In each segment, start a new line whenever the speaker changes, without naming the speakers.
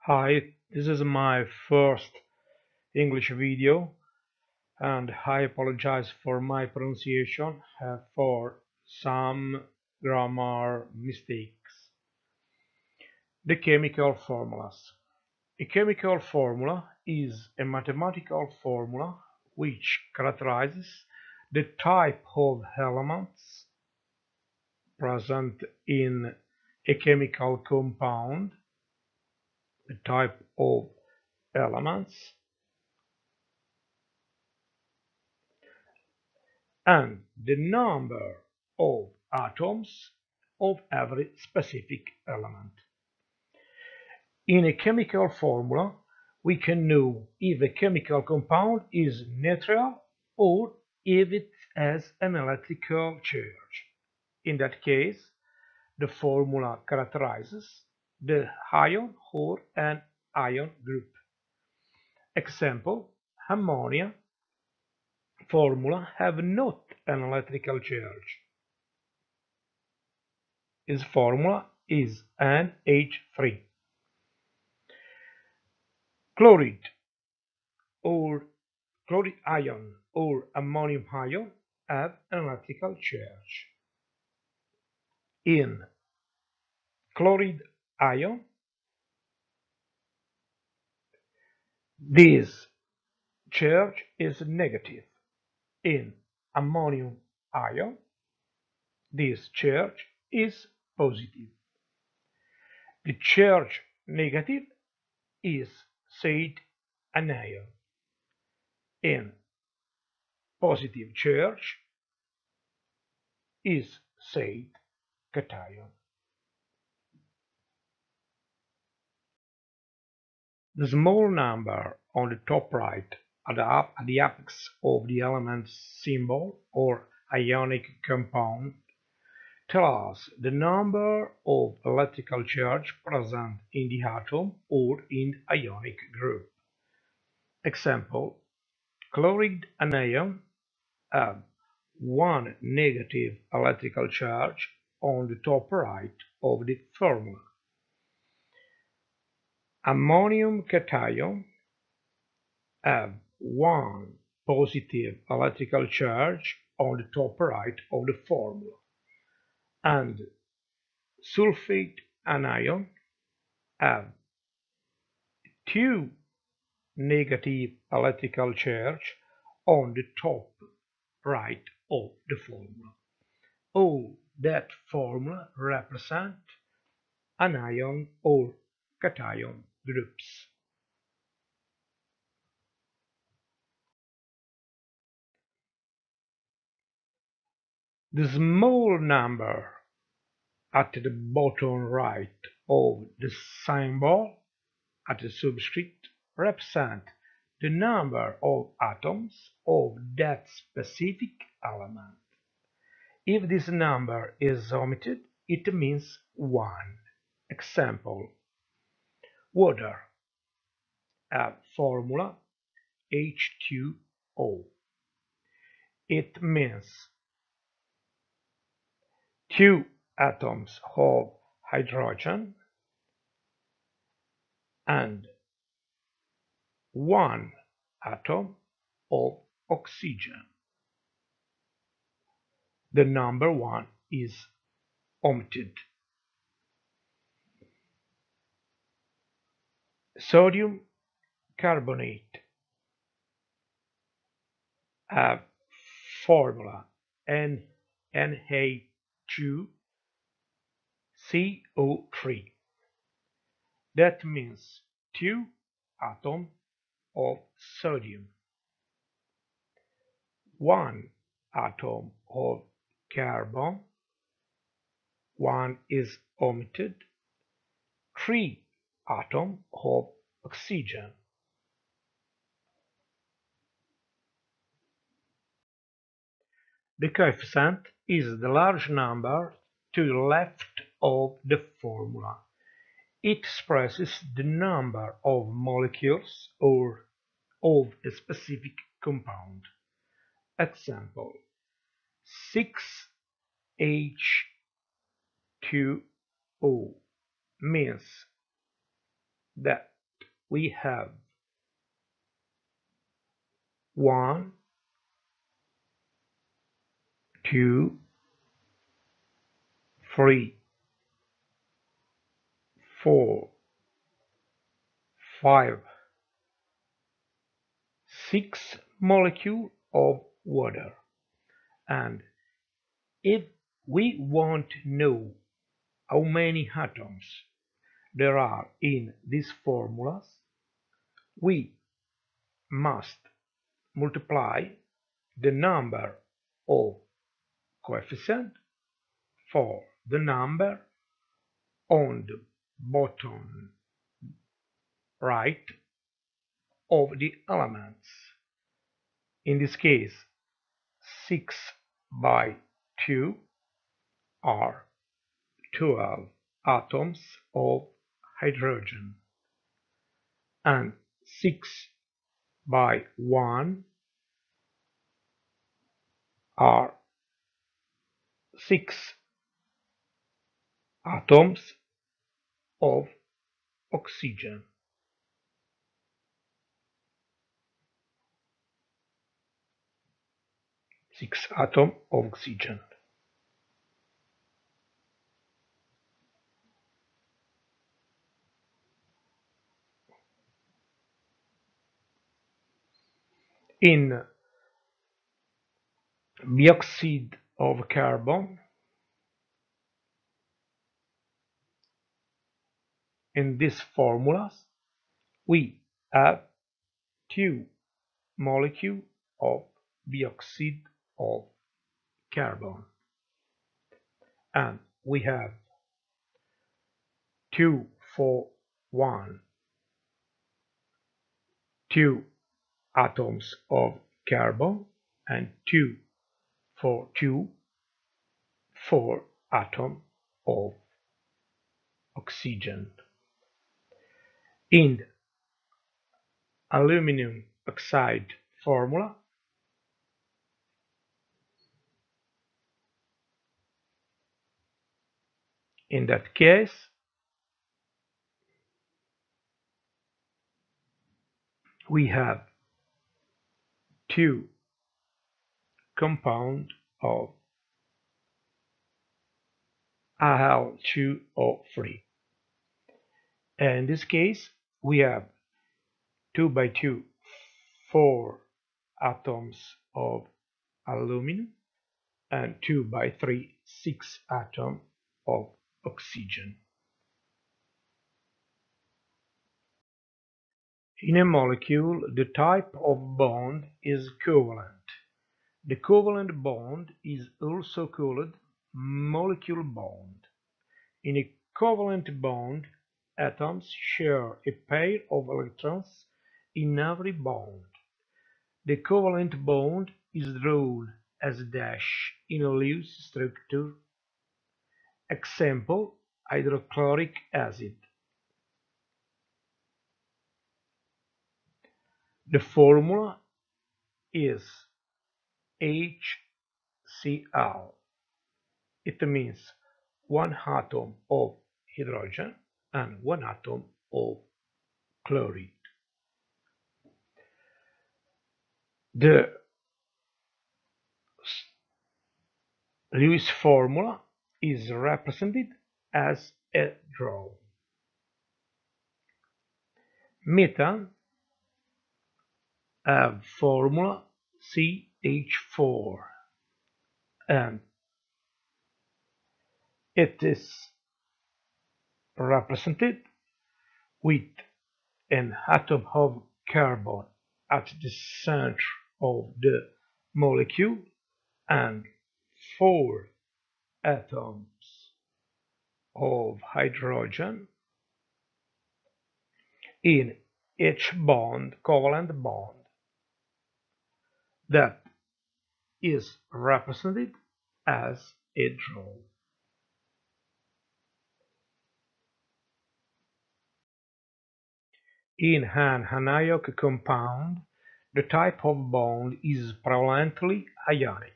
Hi, this is my first English video and I apologize for my pronunciation for some grammar mistakes. The chemical formulas. A chemical formula is a mathematical formula which characterizes the type of elements present in a chemical compound, the type of elements, and the number of atoms of every specific element. In a chemical formula, we can know if a chemical compound is neutral or if it has an electrical charge. In that case, the formula characterizes the ion or an ion group. Example, ammonia formula have not an electrical charge. Its formula is NH3. Chloride or chloride ion or ammonium ion have an electrical charge. In chloride ion, this charge is negative. In ammonium ion, this charge is positive. The charge negative is said anion. In positive charge is said cation. The small number on the top right at the apex of the element symbol or ionic compound tells us the number of electrical charge present in the atom or in ionic group. Example, chloride anion have one negative electrical charge on the top right of the formula. Ammonium cation have one positive electrical charge on the top right of the formula, and sulfate anion have two negative electrical charge on the top right of the formula. All that formula represent anion or cation groups. The small number at the bottom right of the symbol at the subscript represent the number of atoms of that specific element. If this number is omitted, it means 1. Example, water, a formula H2O. It means 2 atoms of hydrogen and 1 atom of oxygen. The number 1 is omitted. Sodium carbonate, a formula Na2CO3. That means 2 atoms of sodium, 1 atom of carbon, 1 is omitted, 3 atoms of oxygen. The coefficient is the large number to the left of the formula. It expresses the number of molecules or of a specific compound. Example, 6H2O means that we have 1, 2, 3, 4, 5, 6 molecules of water. And if we want to know how many atoms there are in these formulas, we must multiply the number of coefficients for the number on the bottom right of the elements. In this case, 6 by 2 are 12 atoms of hydrogen, and 6 by 1 are 6 atoms of oxygen. Six atoms of oxygen. In dioxide of carbon, in these formulas, we have 2 molecules of dioxide of carbon, and we have 2 for 1, 2 atoms of carbon, and 2 for 2, 4 atoms of oxygen. In aluminum oxide formula, in that case, we have 2 compounds of Al2O3. In this case, we have 2 by 2, 4 atoms of aluminum, and 2 by 3, 6 atoms of oxygen. In a molecule, the type of bond is covalent. The covalent bond is also called molecular bond. In a covalent bond, atoms share a pair of electrons in every bond. The covalent bond is drawn as a dash in a Lewis structure. Example, hydrochloric acid. The formula is HCl. It means 1 atom of hydrogen and 1 atom of chlorine. The Lewis formula is represented as a draw. Methane have formula CH4, and it is represented with an atom of carbon at the center of the molecule and 4 atoms of hydrogen in each bond, covalent bond, that is represented as a draw. In an anionic compound, the type of bond is prevalently ionic.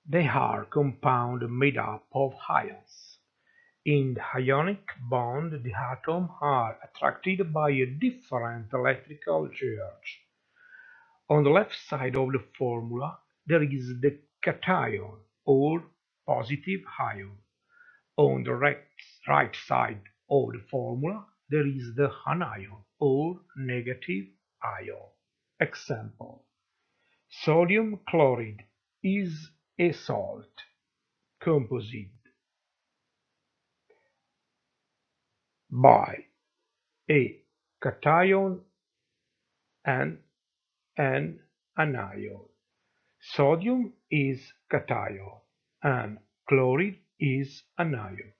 They are compounds made up of ions. In the ionic bond, the atoms are attracted by a different electrical charge. On the left side of the formula, there is the cation, or positive ion. On the right side of the formula, there is the anion, or negative ion. Example: sodium chloride is a salt composed by a cation and an anion. Sodium is cation and chloride is anion.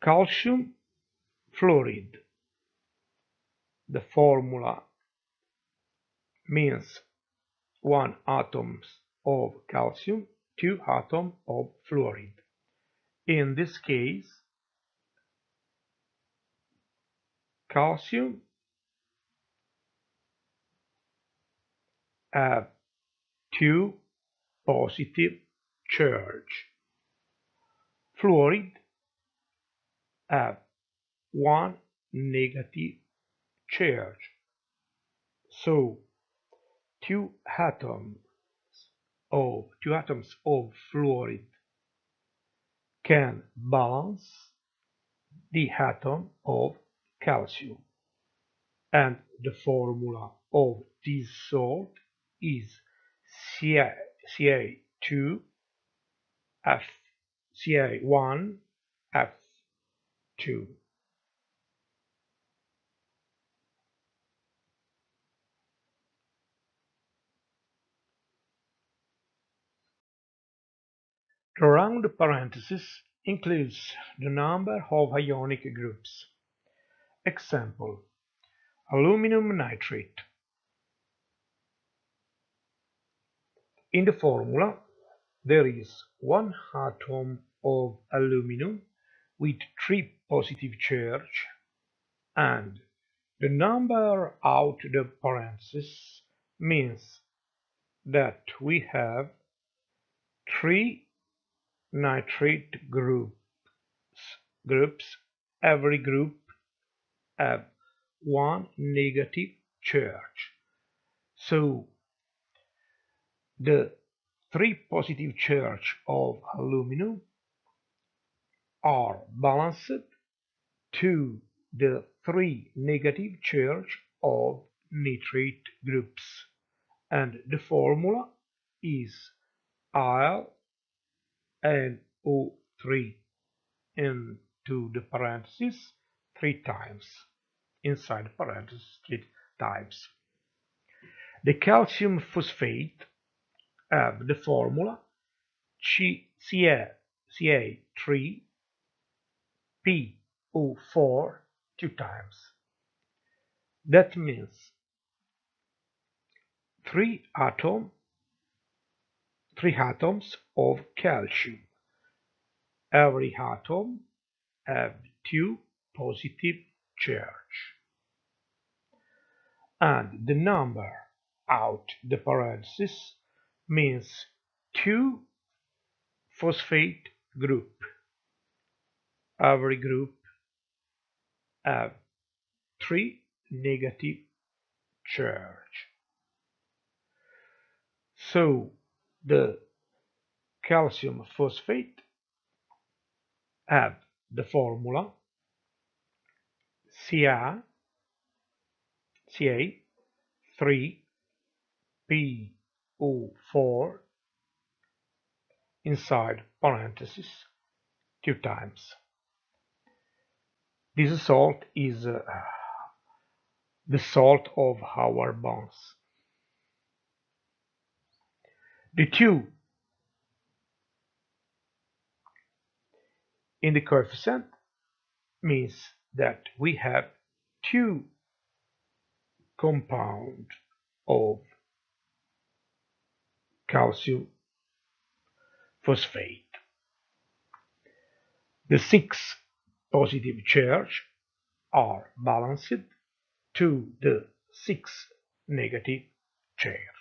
Calcium fluoride. The formula means 1 atom of calcium, 2 atoms of fluoride. In this case, calcium have 2 positive charge. Fluoride have 1 negative charge. So two atoms of fluoride can balance the atom of calcium, and the formula of this salt is Ca2F Ca1F2. The round parenthesis includes the number of ionic groups. Example: aluminum nitrate. In the formula, there is 1 atom of aluminum with 3 positive charge, and the number out the parenthesis means that we have 3 nitrate groups. Every group have 1 negative charge. So the 3 positive charge of aluminum are balanced to the 3 negative charge of nitrate groups, and the formula is AlNO3 into the parentheses 3 times, inside parentheses 3 times. The calcium phosphate have the formula Ca3PO4 2 times. That means 3 atoms of calcium. Every atom have 2 positive charge, and the number out the parenthesis means 2 phosphate group. Every group have 3 negative charge. So the calcium phosphate have the formula Ca3PO4 inside parentheses 2 times. This salt is the salt of our bonds. The 2 in the coefficient means that we have 2 compounds of calcium phosphate. The 6 positive charge are balanced to the 6 negative charge.